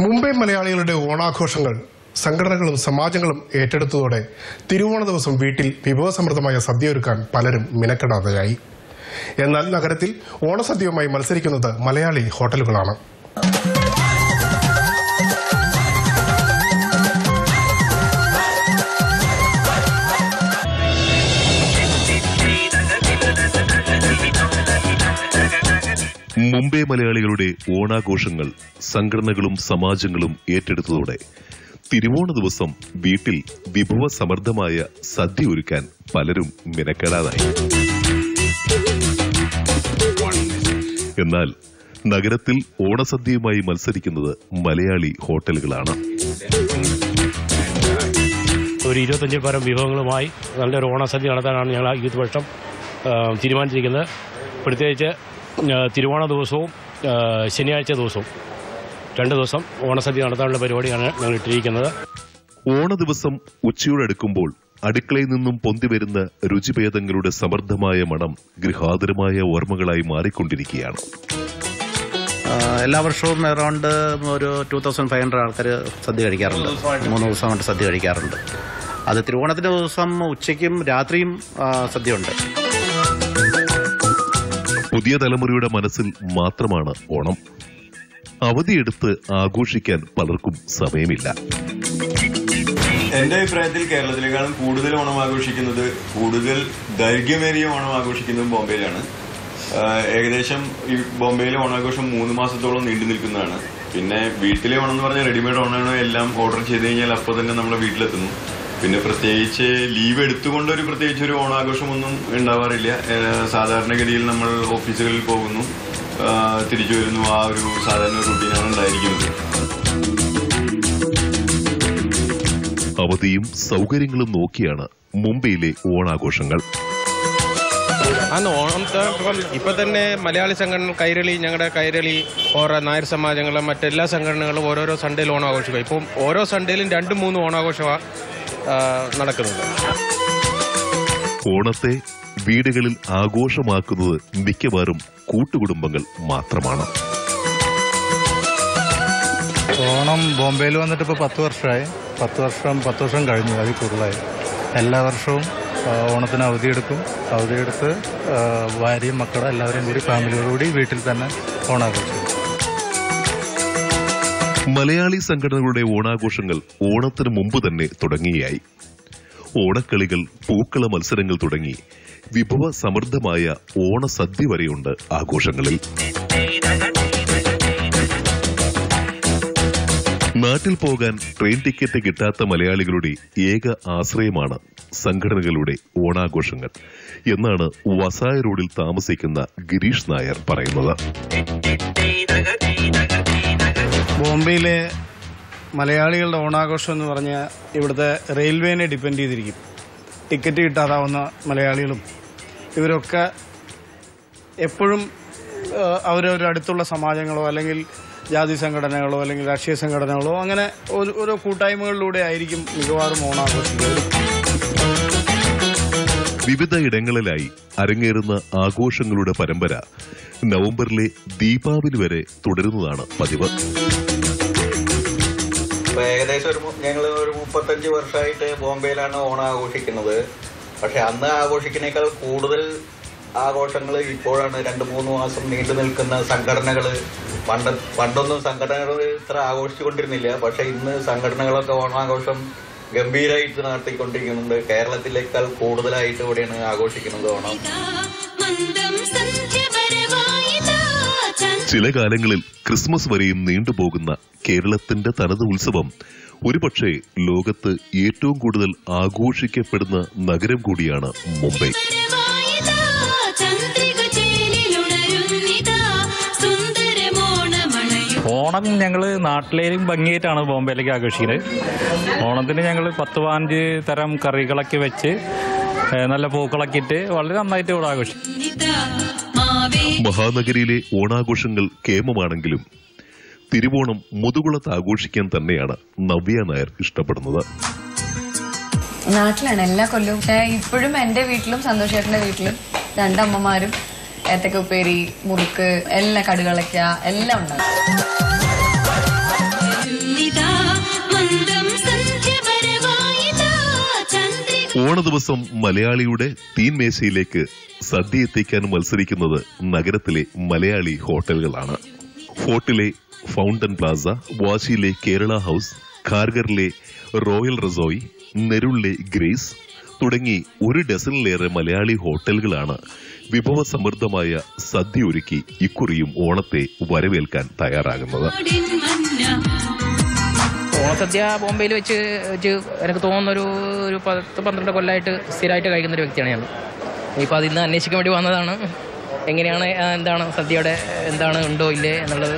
മുംബൈ മലയാളികളുടെ ഓണാഘോഷങ്ങൾ സംഘടനകളും സമാജങ്ങളും ഏറ്റെടുത്തതോടെ തിരുവോണ ദിവസം വീട്ടിൽ വിഭവസമൃദ്ധമായ സദ്യ ഒരുക്കാൻ പലരും മിനക്കെടാതെയായി. എന്നാൽ നഗരത്തിൽ ഓണസദ്യയുമായി മത്സരിക്കുന്നത് മലയാളി ഹോട്ടലുകളാണ്. മുംബൈ മലയാളികളുടെ ഓണാഘോഷങ്ങൾ സംഘടനകളും സമാജങ്ങളും ഏറ്റെടുത്തതോടെ തിരുവോണ ദിവസം വീട്ടിൽ വിഭവസമൃദ്ധമായ സദ്യ ഒരുക്കാൻ പലരും മിനക്കെടാതായി. എന്നാൽ നഗരത്തിൽ ഓണസദ്യയുമായി മത്സരിക്കുന്നത് മലയാളി ഹോട്ടലുകളാണ്. ഒരു 25 പരം വിഭവങ്ങളുമായി നല്ലൊരു ഓണസദ്യ നടത്താനാണ് ഞങ്ങൾ ഈ വർഷം തീരുമാനിച്ചിരിക്കുന്നത്. പ്രത്യേകിച്ച് തിരുവോണ ദിവസവും ശനിയാഴ്ച ദിവസവും 2 ദിവസം ഓണസദ്യ നടത്താനുള്ള പരിപാടിയാണ് ഞങ്ങൾ ഇട്ടിരിക്കുന്നത്. ഓണ ദിവസം ഉച്ചയോടടുക്കുമ്പോൾ അടുക്കളയിൽ നിന്നും പൊന്തിവരുന്ന രുചിഭേദങ്ങളുടെ സമൃദ്ധമായ മണം ഗൃഹാതുരമായ ഓർമ്മകളായി മാറിക്കൊണ്ടിരിക്കുകയാണ്. എല്ലാ വർഷവും അറൗണ്ട് ഒരു 2500 ആൾക്കാർ സദ്യ കഴിക്കാറുണ്ട്. 3 ദിവസം കൊണ്ട് സദ്യ കഴിക്കാറുണ്ട്. അത് തിരുവോണത്തിന്റെ ദിവസം ഉച്ചയ്ക്കും രാത്രിയും സദ്യ ഉണ്ട്. പുതിയ തലമുറയുടെ മനസ്സിൽ മാത്രമാണ് ഓണം. അവധിയെടുത്ത് ആഘോഷിക്കാൻ പലർക്കും സമയമില്ല. എന്റെ അഭിപ്രായത്തിൽ കേരളത്തിലേക്കാളും കൂടുതൽ ഓണം ആഘോഷിക്കുന്നത്, കൂടുതൽ ദൈർഘ്യമേറിയ ഓണം ആഘോഷിക്കുന്നത് ബോംബെയിലാണ്. ഏകദേശം ഈ ബോംബെയിലെ ഓണാഘോഷം 3 മാസത്തോളം നീണ്ടു നിൽക്കുന്നതാണ്. പിന്നെ വീട്ടിലെ ഓണം എന്ന് പറഞ്ഞാൽ റെഡിമെയ്ഡ് ഓണാണ്. എല്ലാം ഓർഡർ ചെയ്ത് കഴിഞ്ഞാൽ അപ്പോൾ തന്നെ നമ്മുടെ വീട്ടിലെത്തുന്നു. പിന്നെ പ്രത്യേകിച്ച് ലീവ് എടുത്തുകൊണ്ട് പ്രത്യേകിച്ച് ഒരു ഓണാഘോഷമൊന്നും ഉണ്ടാവാറില്ല. സാധാരണഗതിയിൽ നമ്മൾ ഓഫീസുകളിൽ പോകുന്നു, തിരിച്ചു വരുന്നു. ആ ഒരു സാധാരണ റൂട്ടീനാണ് ഉണ്ടായിരിക്കുന്നത്. അവധിയും സൗകര്യങ്ങളും നോക്കിയാണ് മുംബൈയിലെ ഓണാഘോഷങ്ങൾ. ഓണം ഇപ്പൊ തന്നെ മലയാളി സംഘടന കൈരളി, ഞങ്ങളുടെ കൈരളി, നായർ സമാജങ്ങളും മറ്റെല്ലാ സംഘടനകളും ഓരോരോ സൺഡേയിൽ ഓണം ആഘോഷിക്കുക. ഇപ്പം ഓരോ സൺഡേയിലും 2-3 ഓണാഘോഷമാണ് നടക്കുന്നത്. ഓണത്തെ വീടുകളിൽ ആഘോഷമാക്കുന്നത് മിക്കവാറും കൂട്ടുകുടുംബങ്ങൾ മാത്രമാണ്. ഓണം ബോംബെയിൽ വന്നിട്ട് ഇപ്പോൾ 10 വർഷമായി. 10 വർഷം കഴിഞ്ഞു, അതിൽ കൂടുതലായി. എല്ലാ വർഷവും ഓണത്തിന് അവധിയെടുത്ത് ഭാര്യയും മക്കളും എല്ലാവരെയും കൂടി ഫാമിലിയോടുകൂടി വീട്ടിൽ തന്നെ ഓണാഘോഷിക്കും. മലയാളി സംഘടനകളുടെ ഓണാഘോഷങ്ങൾ ഓണത്തിന് മുമ്പ് തന്നെ തുടങ്ങിയായി. ഓണക്കളികൾ, പൂക്കള മത്സരങ്ങൾ തുടങ്ങി വിഭവ സമൃദ്ധമായ ഓണസദ്യ വരെയുണ്ട് ആഘോഷങ്ങളിൽ. നാട്ടിൽ പോകാൻ ട്രെയിൻ ടിക്കറ്റ് കിട്ടാത്ത മലയാളികളുടെ ഏക ആശ്രയമാണ് സംഘടനകളുടെ ഓണാഘോഷങ്ങൾ എന്നാണ് വസായ റോഡിൽ താമസിക്കുന്ന ഗിരീഷ് നായർ പറയുന്നത്. ബോംബെയിലെ മലയാളികളുടെ ഓണാഘോഷം എന്ന് പറഞ്ഞാൽ ഇവിടുത്തെ റെയിൽവേനെ ഡിപ്പെൻഡ് ചെയ്തിരിക്കും. ടിക്കറ്റ് കിട്ടാതാവുന്ന മലയാളികളും ഇവരൊക്കെ എപ്പോഴും അവരവരുടെ അടുത്തുള്ള സമാജങ്ങളോ അല്ലെങ്കിൽ ജാതി സംഘടനകളോ അല്ലെങ്കിൽ രാഷ്ട്രീയ സംഘടനകളോ അങ്ങനെ ഓരോ കൂട്ടായ്മകളിലൂടെ ആയിരിക്കും മിക്കവാറും ഓണാഘോഷിക്കുന്നത്. വിവിധ ഇടങ്ങളിലായി അരങ്ങേറുന്ന ആഘോഷങ്ങളുടെ പരമ്പര നവംബറിലെ ദീപാവലി വരെ തുടരുന്നതാണ് പതിവ്. ഏകദേശം ഞങ്ങൾ ഒരു 35 വർഷമായിട്ട് ബോംബെയിലാണ് ഓണം ആഘോഷിക്കുന്നത്. പക്ഷെ അന്ന് ആഘോഷിക്കുന്നേക്കാൾ കൂടുതൽ ആഘോഷങ്ങൾ ഇപ്പോഴാണ്. 2-3 മാസം നീണ്ടു നിൽക്കുന്ന സംഘടനകൾ. പണ്ടൊന്നും സംഘടനകൾ ഇത്ര ആഘോഷിച്ചുകൊണ്ടിരുന്നില്ല. പക്ഷെ ഇന്ന് സംഘടനകളൊക്കെ ഓണാഘോഷം ഗംഭീരമായിട്ട് നടത്തിക്കൊണ്ടിരിക്കുന്നുണ്ട്. കേരളത്തിലേക്കാൾ കൂടുതലായിട്ട് ഇവിടെയാണ് ആഘോഷിക്കുന്നത് ഓണം. ചില കാലങ്ങളിൽ ക്രിസ്മസ് വരെയും നീണ്ടുപോകുന്ന കേരളത്തിന്റെ തനത് ഉത്സവം ഒരുപക്ഷെ ലോകത്ത് ഏറ്റവും കൂടുതൽ ആഘോഷിക്കപ്പെടുന്ന നഗരം കൂടിയാണ് മുംബൈ. ഓണം ഞങ്ങൾ നാട്ടിലേയും ഭംഗിയായിട്ടാണ് ബോംബെയിലേക്ക് ആഘോഷിക്കുന്നത്. ഓണത്തിന് ഞങ്ങൾ 10-15 തരം കറികളൊക്കെ വെച്ച് നല്ല പൂക്കളൊക്കെ ഇട്ട് വളരെ നന്നായിട്ട് ഇവിടെ ആഘോഷിക്കും. മഹാനഗരിയിലെ ഓണാഘോഷങ്ങൾ കേമമാണെങ്കിലും തിരുവോണം മുതുകുളത്ത് ആഘോഷിക്കാൻ തന്നെയാണ് നവ്യ നായർ ഇഷ്ടപ്പെടുന്നത്. നാട്ടിലാണ് എല്ലാ കൊല്ലവും. ഇപ്പോഴും എന്റെ വീട്ടിലും സന്തോഷേട്ടന്റെ വീട്ടിലും 2 അമ്മമാരും ഏത്തക്ക ഉപ്പേരി, മുറുക്ക്, എല്ലാ കടുകളൊക്കെ എല്ലാം ഉണ്ടാകും. ഓണ ദിവസം മലയാളിയുടെ തീൻമേശയിലേക്ക് സദ്യ എത്തിക്കാൻ മത്സരിക്കുന്നത് നഗരത്തിലെ മലയാളി ഹോട്ടലുകളാണ്. ഫോർട്ടിലെ ഫൗണ്ടൻ പ്ലാസ, വാശിയിലെ കേരള ഹൌസ്, ഖാർഗറിലെ റോയൽ റിസോയി, നെരുളിലെ ഗ്രേസ് തുടങ്ങി 1 ഡസനിലേറെ മലയാളി ഹോട്ടലുകളാണ് വിഭവസമൃദ്ധമായ സദ്യ ഒരുക്കി ഇക്കുറിയും ഓണത്തെ വരവേൽക്കാൻ തയ്യാറാകുന്നത്. ഓണസദ്യ ബോംബെയിൽ വെച്ച് എനിക്ക് തോന്നുന്ന ഒരു 10-12 കൊല്ലമായിട്ട് സ്ഥിരമായിട്ട് കഴിക്കുന്ന ഒരു വ്യക്തിയാണ് ഞാൻ. ഇപ്പോൾ അതിൽ നിന്ന് അന്വേഷിക്കാൻ വേണ്ടി വന്നതാണ്. എങ്ങനെയാണ്, എന്താണ് സദ്യയുടെ എന്താണ് ഉണ്ടോ ഇല്ലേ എന്നുള്ളത്.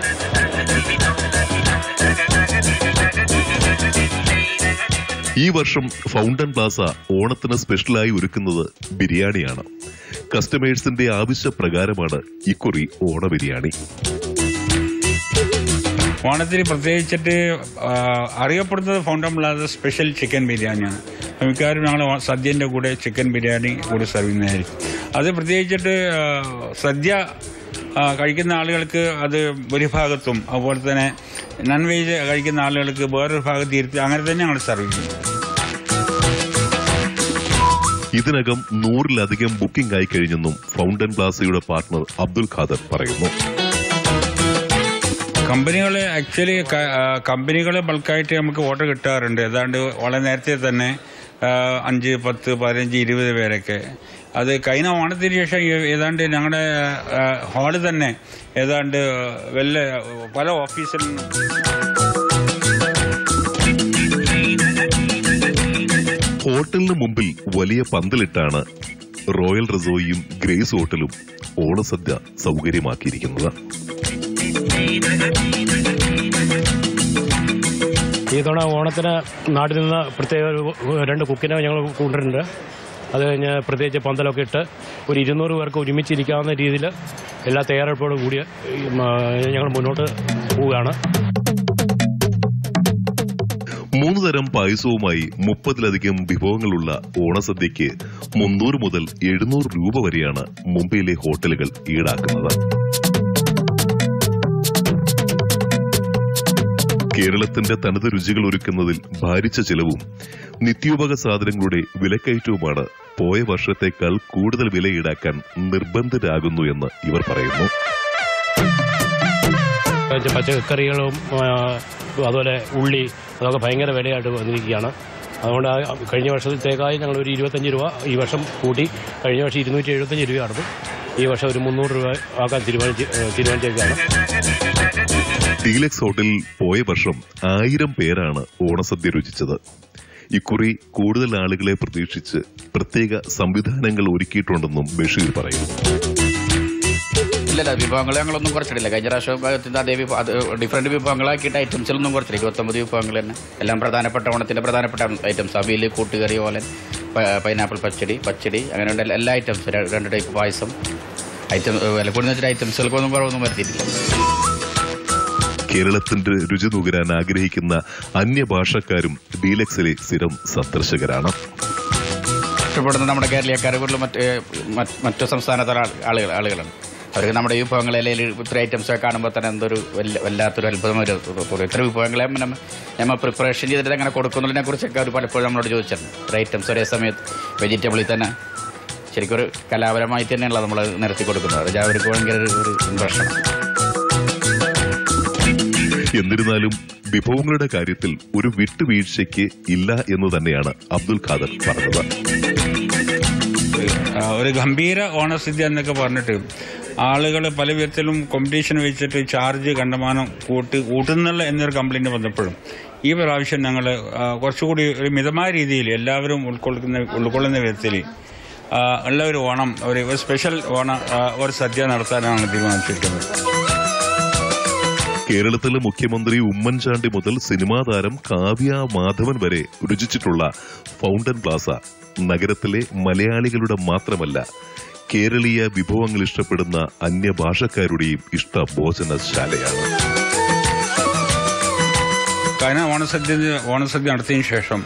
ഈ വർഷം ഫൗണ്ടൻ പ്ലാസ ഓണത്തിന് സ്പെഷ്യലായി ഒരുക്കുന്നത് ബിരിയാണിയാണ്. കസ്റ്റമേഴ്സിന്റെ ആവശ്യപ്രകാരമാണ് ഇക്കുറി ഓണ ബിരിയാണി. ഓണത്തിന് പ്രത്യേകിച്ചിട്ട് അറിയപ്പെടുന്നത് ഫൗണ്ടൻ പ്ലാസ സ്പെഷ്യൽ ചിക്കൻ ബിരിയാണിയാണ്. മിക്കവാറും ഞങ്ങൾ സദ്യൻ്റെ കൂടെ ചിക്കൻ ബിരിയാണി കൂടി സെർവ് ചെയ്യുന്നതായിരിക്കും. അത് പ്രത്യേകിച്ചിട്ട് സദ്യ കഴിക്കുന്ന ആളുകൾക്ക് അത് ഒരു ഭാഗത്തും, അതുപോലെ തന്നെ നോൺ വെജ് കഴിക്കുന്ന ആളുകൾക്ക് വേറൊരു ഭാഗത്ത് ഇരുത്തി അങ്ങനെ തന്നെ ഞങ്ങൾ സെർവ് ചെയ്യും. ഇതിനകം 100-ലധികം ബുക്കിംഗ് ആയി കഴിഞ്ഞെന്നും ഫൗണ്ടൻ പ്ലാസയുടെ പാർട്ണർ അബ്ദുൽ ഖാദർ പറയുന്നു. കമ്പനികളെ ബൾക്കായിട്ട് നമുക്ക് ഓർഡർ കിട്ടാറുണ്ട്. ഏതാണ്ട് വളരെ നേരത്തെ തന്നെ 5, 10, 15, 20 പേരൊക്കെ. അത് കഴിഞ്ഞ ഓണത്തിന് ശേഷം ഏതാണ്ട് ഞങ്ങളുടെ ഹാള് തന്നെ ഏതാണ്ട് പല ഓഫീസിലും ഹോട്ടലിന് മുമ്പിൽ വലിയ പന്തലിട്ടാണ് റോയൽ റിസോയിയും ഗ്രേസ് ഹോട്ടലും ഓണസദ്യ സൗകര്യമാക്കിയിരിക്കുന്നത്. ഈ തവണ ഓണത്തിന് നാട്ടിൽ നിന്ന് പ്രത്യേക 2 കുക്കിനെ ഞങ്ങൾ കൊണ്ടുവരുന്നുണ്ട്. അത് കഴിഞ്ഞ് പ്രത്യേകിച്ച് പന്തലൊക്കെ ഇട്ട് ഒരു 200 പേർക്ക് ഒരുമിച്ചിരിക്കാവുന്ന രീതിയിൽ എല്ലാ തയ്യാറെടുപ്പോടും കൂടി ഞങ്ങൾ മുന്നോട്ട് പോവുകയാണ്. 3 തരം പായസവുമായി 30-ലധികം വിഭവങ്ങളുള്ള ഓണസദ്യയ്ക്ക് 300 മുതൽ 700 രൂപ വരെയാണ് മുംബൈയിലെ ഹോട്ടലുകൾ ഈടാക്കുന്നത്. കേരളത്തിന്റെ തനത് രുചികൾ ഒരുക്കുന്നതിൽ ഭാരിച്ച ചെലവും നിത്യോപക സാധനങ്ങളുടെ വിലക്കയറ്റവുമാണ് പോയ വർഷത്തേക്കാൾ കൂടുതൽ വില ഈടാക്കാൻ നിർബന്ധിതരാകുന്നു എന്ന് ഇവർ പറയുന്നു. പച്ചക്കറികളും അതുപോലെ ഉള്ളി അതൊക്കെ ഭയങ്കര വിലയായിട്ട് വന്നിരിക്കുകയാണ്. അതുകൊണ്ട് കഴിഞ്ഞ വർഷത്തേക്കായി ഞങ്ങൾ ഒരു 25 രൂപ ഈ വർഷം കൂട്ടി. കഴിഞ്ഞ വർഷം 275 രൂപയായിരുന്നു. ഈ വർഷം ഒരു 300 രൂപ ആക്കാൻ തീരുമാനിച്ചേക്കാണ്. ഡീലക്സ് ഹോട്ടലിൽ പോയ വർഷം 1000 പേരാണ് ഓണസദ്യ രുചിച്ചത്. ഇക്കുറി കൂടുതൽ ആളുകളെ പ്രതീക്ഷിച്ച് പ്രത്യേക സംവിധാനങ്ങൾ ഒരുക്കിയിട്ടുണ്ടെന്നും ബഷീർ പറയുന്നു. ഇല്ലല്ല, വിഭവങ്ങൾ ഞങ്ങളൊന്നും കുറച്ചിട്ടില്ല. കഴിഞ്ഞ പ്രാവശ്യം അതേ ഡിഫറെന്റ് വിഭവങ്ങളാക്കിയിട്ട് ഐറ്റംസിലൊന്നും കുറച്ചില്ല. 29 വിഭവങ്ങൾ തന്നെ, എല്ലാം പ്രധാനപ്പെട്ട ഓണത്തിന്റെ പ്രധാനപ്പെട്ട ഐറ്റംസ്. അവിയൽ, കൂട്ടുകറി, ഓലൻ, പൈനാപ്പിൾ പച്ചടി അങ്ങനെയുള്ള എല്ലാ ഐറ്റംസും. 2 ടൈപ്പ് പായസം വില കൂടുന്ന വെച്ചിട്ട് ഐറ്റംസുകൾക്കൊന്നും കുറവൊന്നും വരുത്തിയിട്ടില്ല. കേരളത്തിന്റെ രുചി നുകരാൻ ആഗ്രഹിക്കുന്ന അന്യഭാഷക്കാരും ഡീലക്സിലെ സ്ഥിരം സന്ദർശകരാണ്. ഇഷ്ടപ്പെടുന്ന നമ്മുടെ കേരളീയക്കാർ കൂടുതലും മറ്റു സംസ്ഥാനത്തുള്ള ആളുകളാണ്. അവർക്ക് നമ്മുടെ ഈ വിഭവങ്ങളെ ഇത്ര ഐറ്റംസൊക്കെ കാണുമ്പോൾ തന്നെ വല്ലാത്തൊരു അത്ഭുതം തോന്നും. ഇത്ര വിഭവങ്ങളെ നമ്മൾ പ്രിപ്പറേഷൻ ചെയ്തിട്ട് അങ്ങനെ കൊടുക്കുന്നതിനെ കുറിച്ചൊക്കെ അവർ പലപ്പോഴും നമ്മളോട് ചോദിച്ചിട്ടുണ്ട്. ഇത്ര ഐറ്റംസ് ഒരേ സമയത്ത് വെജിറ്റബിളിൽ തന്നെ ശരിക്കും ഒരു കലാപരമായി തന്നെയുള്ള നമ്മൾ നിരത്തി കൊടുക്കുന്നത്. അത് അവർക്ക് ഭയങ്കര ഒരു ഇൻട്രസ്റ്റാണ്. എന്നിരുന്നാലും വിഭവങ്ങളുടെ കാര്യത്തിൽ ഒരു വിട്ടുവീഴ്ചയ്ക്ക് ഇല്ല എന്ന് തന്നെയാണ് അബ്ദുൽ ഖാദർ പറഞ്ഞത്. ഒരു ഗംഭീര ഓണസദ്യ എന്നൊക്കെ പറഞ്ഞിട്ട് ആളുകൾ പല വിധത്തിലും കോമ്പറ്റീഷൻ വെച്ചിട്ട് ചാർജ് കണ്ടമാനം കൂട്ടുന്നുള്ള എന്നൊരു കംപ്ലൈന്റ് വന്നപ്പോഴും ഈ പ്രാവശ്യം ഞങ്ങൾ കുറച്ചുകൂടി ഒരു മിതമായ രീതിയിൽ എല്ലാവരും ഉൾക്കൊള്ളുന്ന വിധത്തിൽ ഉള്ള ഒരു ഓണം, ഒരു സ്പെഷ്യൽ ഒരു സദ്യ നടത്താനാണ് തീരുമാനിച്ചിരിക്കുന്നത്. കേരളത്തിലെ മുഖ്യമന്ത്രി ഉമ്മൻചാണ്ടി മുതൽ സിനിമാ താരം കാവ്യ മാധവൻ വരെ രുചിച്ചിട്ടുള്ള ഫൗണ്ടൻ പ്ലാസ നഗരത്തിലെ മലയാളികളുടെ മാത്രമല്ല, കേരളീയ വിഭവങ്ങൾ ഇഷ്ടപ്പെടുന്ന അന്യഭാഷക്കാരുടെയും ഇഷ്ട ഭോജനശാലയാണ്. കഴിഞ്ഞ ഓണസദ്യ നടത്തിയതിനു ശേഷം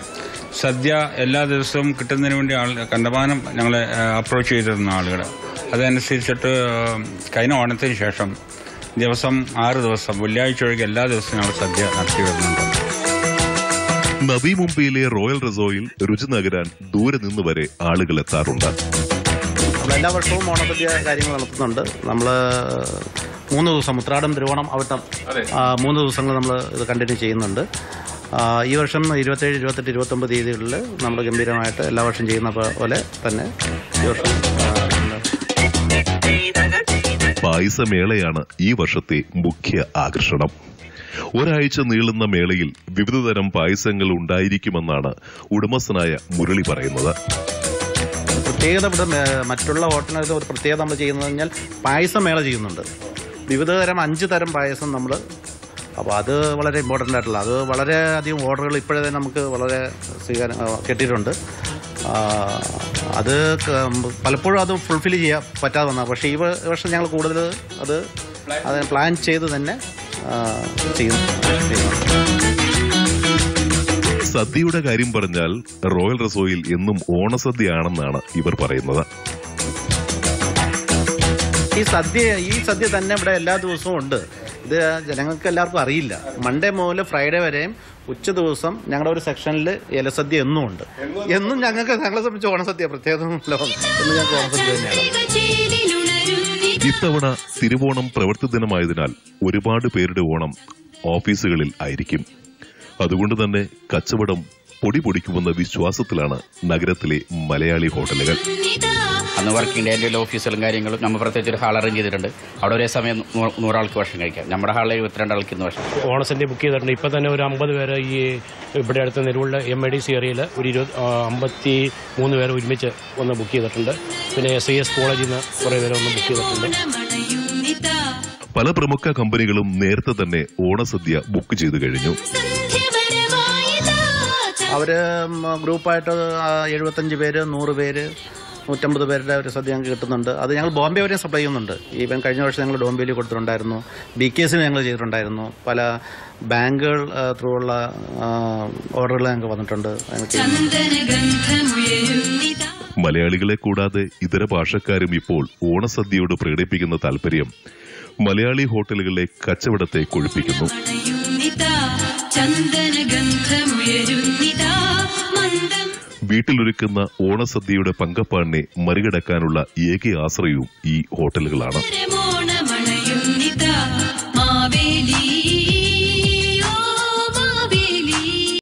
സദ്യ എല്ലാ ദിവസവും കിട്ടുന്നതിന് വേണ്ടി കണ്ടമാനം ഞങ്ങളെ അപ്രോച്ച് ചെയ്തിരുന്ന ആളുകൾ. അതനുസരിച്ചിട്ട് കഴിഞ്ഞ ഓണത്തിന് ശേഷം 6 ദിവസം വെള്ളിയാഴ്ച ഒഴികെ എല്ലാ ദിവസവും ഞങ്ങൾ സദ്യ നടത്തി വരുന്നുണ്ട്. നവി മുംബൈയിലെ റോയൽ റിസോയിൽ രുചി നഗരാൻ ദൂരെ നിന്ന് വരെ ആളുകൾ എത്താറുണ്ട്. നമ്മൾ എല്ലാ വർഷവും ഓണസദ്യ കാര്യങ്ങൾ നടത്തുന്നുണ്ട്. നമ്മൾ 3 ദിവസം ഉത്രാടം, തിരുവോണം, അവിട്ടം 3 ദിവസങ്ങൾ നമ്മൾ ഇത് കണ്ടിന്യൂ ചെയ്യുന്നുണ്ട്. ഈ വർഷം 27, 28, 29 തീയതികളിൽ നമ്മൾ ഗംഭീരമായിട്ട് എല്ലാ വർഷം ചെയ്യുന്ന പോലെ തന്നെ ഈ വർഷം പായസമേളയാണ് ഈ വർഷത്തെ മുഖ്യ ആകർഷണം. ഒരാഴ്ച നീളുന്ന മേളയിൽ വിവിധതരം പായസങ്ങൾ ഉണ്ടായിരിക്കുമെന്നാണ് ഉടമസ്ഥനായ മുരളി പറയുന്നത്. പ്രത്യേകത ഇവിടെ മറ്റുള്ള ഹോട്ടലിനകത്ത് ഒരു പ്രത്യേകത നമ്മൾ ചെയ്യുന്നത് കഴിഞ്ഞാൽ പായസമേള ചെയ്യുന്നുണ്ട്. വിവിധതരം 5 തരം പായസം നമ്മൾ, അപ്പോൾ അത് വളരെ ഇമ്പോർട്ടൻ്റ് ആയിട്ടുള്ള, അത് വളരെയധികം ഓർഡറുകൾ ഇപ്പോഴേ തന്നെ നമുക്ക് വളരെ കിട്ടിയിട്ടുണ്ട്. അത് പലപ്പോഴും അത് ഫുൾഫിൽ ചെയ്യാൻ പറ്റാതെ വന്നാൽ, പക്ഷേ ഈ വർഷം ഞങ്ങൾ കൂടുതൽ അത് പ്ലാൻ ചെയ്ത് തന്നെ ചെയ്യുന്നു. സദ്യയുടെ കാര്യം പറഞ്ഞാൽ റോയൽ റിസോയിൽ എന്നും ഓണസദ്യയാണെന്നാണ് ഇവർ പറയുന്നത്. ഈ സദ്യ തന്നെ ഇവിടെ എല്ലാ ദിവസവും ഉണ്ട്. ഇത് ജനങ്ങൾക്ക് എല്ലാവർക്കും അറിയില്ല. മൺഡേ മുതൽ ഫ്രൈഡേ വരെയും ഉച്ച ദിവസം ഞങ്ങളുടെ ഒരു സെക്ഷനിൽ ഇലസദ്യ എന്നും ഉണ്ട്. എന്നും ഞങ്ങളെ സംബന്ധിച്ച് ഓണസദ്യ പ്രത്യേകത എന്ന് ഞങ്ങൾക്ക് ഓണസദ്യ തന്നെയാണ്. ഇത്തവണ തിരുവോണം പ്രവൃത്തി ദിനമായതിനാൽ ഒരുപാട് പേരുടെ ഓണം ഓഫീസുകളിൽ ആയിരിക്കും. അതുകൊണ്ട് തന്നെ കച്ചവടം പൊടി പൊടിക്കുമെന്ന വിശ്വാസത്തിലാണ് നഗരത്തിലെ മലയാളി ഹോട്ടലുകൾ. അന്ന് വർക്കിംഗ് ഡേ എൻ്റെ ഓഫീസുകളും കാര്യങ്ങളും നമ്മൾ പ്രത്യേകിച്ച് ഒരു ഹാൾ അറേഞ്ച് ചെയ്തിട്ടുണ്ട്. അവിടെ ഒരേ സമയം 100 ആൾക്ക് ഭക്ഷണം കഴിക്കാം. നമ്മുടെ ഹാളിൽ 72 ആൾക്ക് ഇന്ന് ഭക്ഷണം. ഓണസദ്യ ബുക്ക് ചെയ്തിട്ടുണ്ട്. ഇപ്പം തന്നെ ഒരു 50 പേര് ഈ ഇവിടെ അടുത്ത നെരുവുള്ള MIDC ഏരിയയിൽ ഒരു 53 പേര് ഒരുമിച്ച് ഒന്ന് ബുക്ക് ചെയ്തിട്ടുണ്ട്. പിന്നെ SIS കോളേജിൽ നിന്ന് കുറേ പേര് ഒന്ന് ബുക്ക് ചെയ്തിട്ടുണ്ട്. പല പ്രമുഖ കമ്പനികളും നേരത്തെ തന്നെ ഓണസദ്യ ബുക്ക് ചെയ്തു കഴിഞ്ഞു. അവര് ഗ്രൂപ്പായിട്ട് 75 പേര്, 100 പേര്, 150 പേരുടെ ഒരു സദ്യ ഞങ്ങൾക്ക് കിട്ടുന്നുണ്ട്. അത് ഞങ്ങൾ ബോംബെ വരെ സപ്ലൈ ചെയ്യുന്നുണ്ട്. ഈവൻ കഴിഞ്ഞ വർഷം ഞങ്ങൾ ബോംബെയിൽ കൊടുത്തിട്ടുണ്ടായിരുന്നു. BKSന് ഞങ്ങൾ ചെയ്തിട്ടുണ്ടായിരുന്നു. പല ബാങ്കുകൾ ത്രൂ ഉള്ള ഓർഡറുകൾ ഞങ്ങൾക്ക് വന്നിട്ടുണ്ട്. മലയാളികളെ കൂടാതെ ഇതര ഭാഷക്കാരും ഇപ്പോൾ ഓണസദ്യയോട് പ്രകടിപ്പിക്കുന്ന താല്പര്യം മലയാളി ഹോട്ടലുകളിലെ കച്ചവടത്തെ കൊഴുപ്പിക്കുന്നു. വീട്ടിലൊരുക്കുന്ന ഓണസദ്യയുടെ പങ്കപ്പാടിനെ മറികടക്കാനുള്ള ഏക ആശ്രയവും ഈ ഹോട്ടലുകളാണ്.